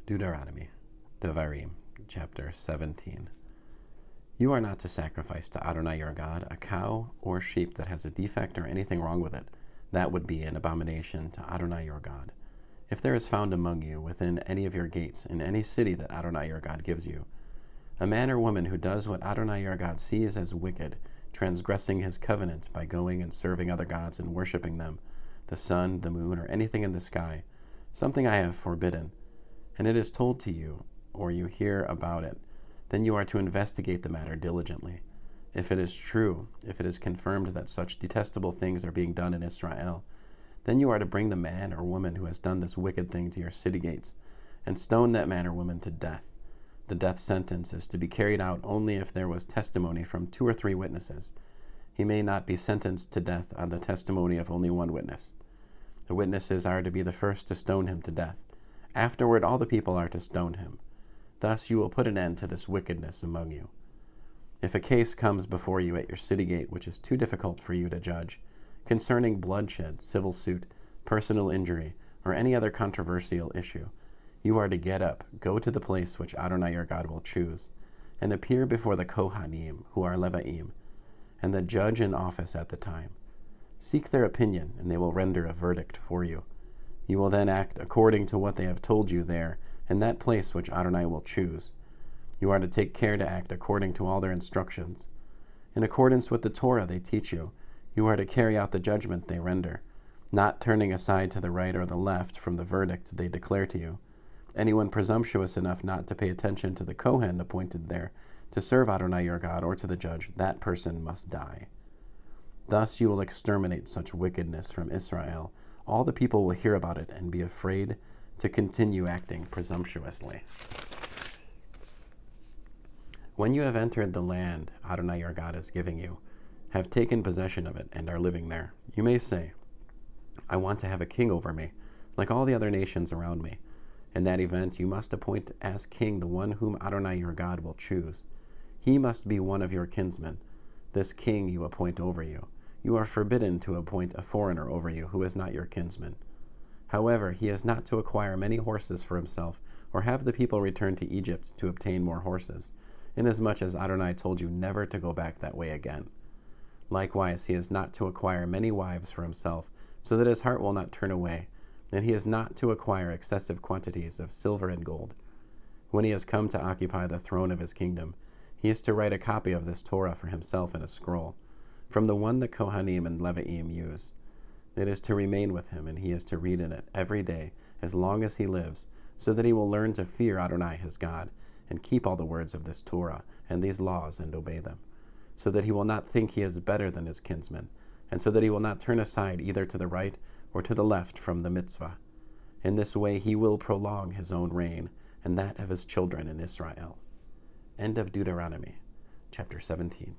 Deuteronomy, Devarim, chapter 17. You are not to sacrifice to Adonai your God a cow or sheep that has a defect or anything wrong with it. That would be an abomination to Adonai your God. If there is found among you within any of your gates in any city that Adonai your God gives you, a man or woman who does what Adonai your God sees as wicked, transgressing his covenant by going and serving other gods and worshiping them, the sun, the moon, or anything in the sky, something I have forbidden, and it is told to you, or you hear about it, then you are to investigate the matter diligently. If it is true, if it is confirmed that such detestable things are being done in Israel, then you are to bring the man or woman who has done this wicked thing to your city gates, and stone that man or woman to death. The death sentence is to be carried out only if there was testimony from 2 or 3 witnesses. He may not be sentenced to death on the testimony of only 1 witness. The witnesses are to be the first to stone him to death. Afterward, all the people are to stone him. Thus you will put an end to this wickedness among you. If a case comes before you at your city gate which is too difficult for you to judge, concerning bloodshed, civil suit, personal injury, or any other controversial issue, you are to get up, go to the place which Adonai your God will choose, and appear before the Kohanim, who are Levaim, and the judge in office at the time. Seek their opinion, and they will render a verdict for you. You will then act according to what they have told you there, in that place which Adonai will choose. You are to take care to act according to all their instructions. In accordance with the Torah they teach you, you are to carry out the judgment they render, not turning aside to the right or the left from the verdict they declare to you. Anyone presumptuous enough not to pay attention to the Kohen appointed there to serve Adonai your God or to the judge, that person must die. Thus you will exterminate such wickedness from Israel. All the people will hear about it and be afraid to continue acting presumptuously. When you have entered the land Adonai your God is giving you, have taken possession of it, and are living there, you may say, I want to have a king over me, like all the other nations around me. In that event, you must appoint as king the one whom Adonai your God will choose. He must be one of your kinsmen. This king you appoint over you. You are forbidden to appoint a foreigner over you who is not your kinsman. However, he is not to acquire many horses for himself, or have the people return to Egypt to obtain more horses, inasmuch as Adonai told you never to go back that way again. Likewise, he is not to acquire many wives for himself, so that his heart will not turn away, and he is not to acquire excessive quantities of silver and gold. When he has come to occupy the throne of his kingdom, he is to write a copy of this Torah for himself in a scroll, from the one the Kohanim and Levaim use. It is to remain with him, and he is to read in it every day as long as he lives, so that he will learn to fear Adonai his God, and keep all the words of this Torah and these laws and obey them, so that he will not think he is better than his kinsmen, and so that he will not turn aside either to the right or to the left from the mitzvah. In this way he will prolong his own reign, and that of his children in Israel. End of Deuteronomy, chapter 17.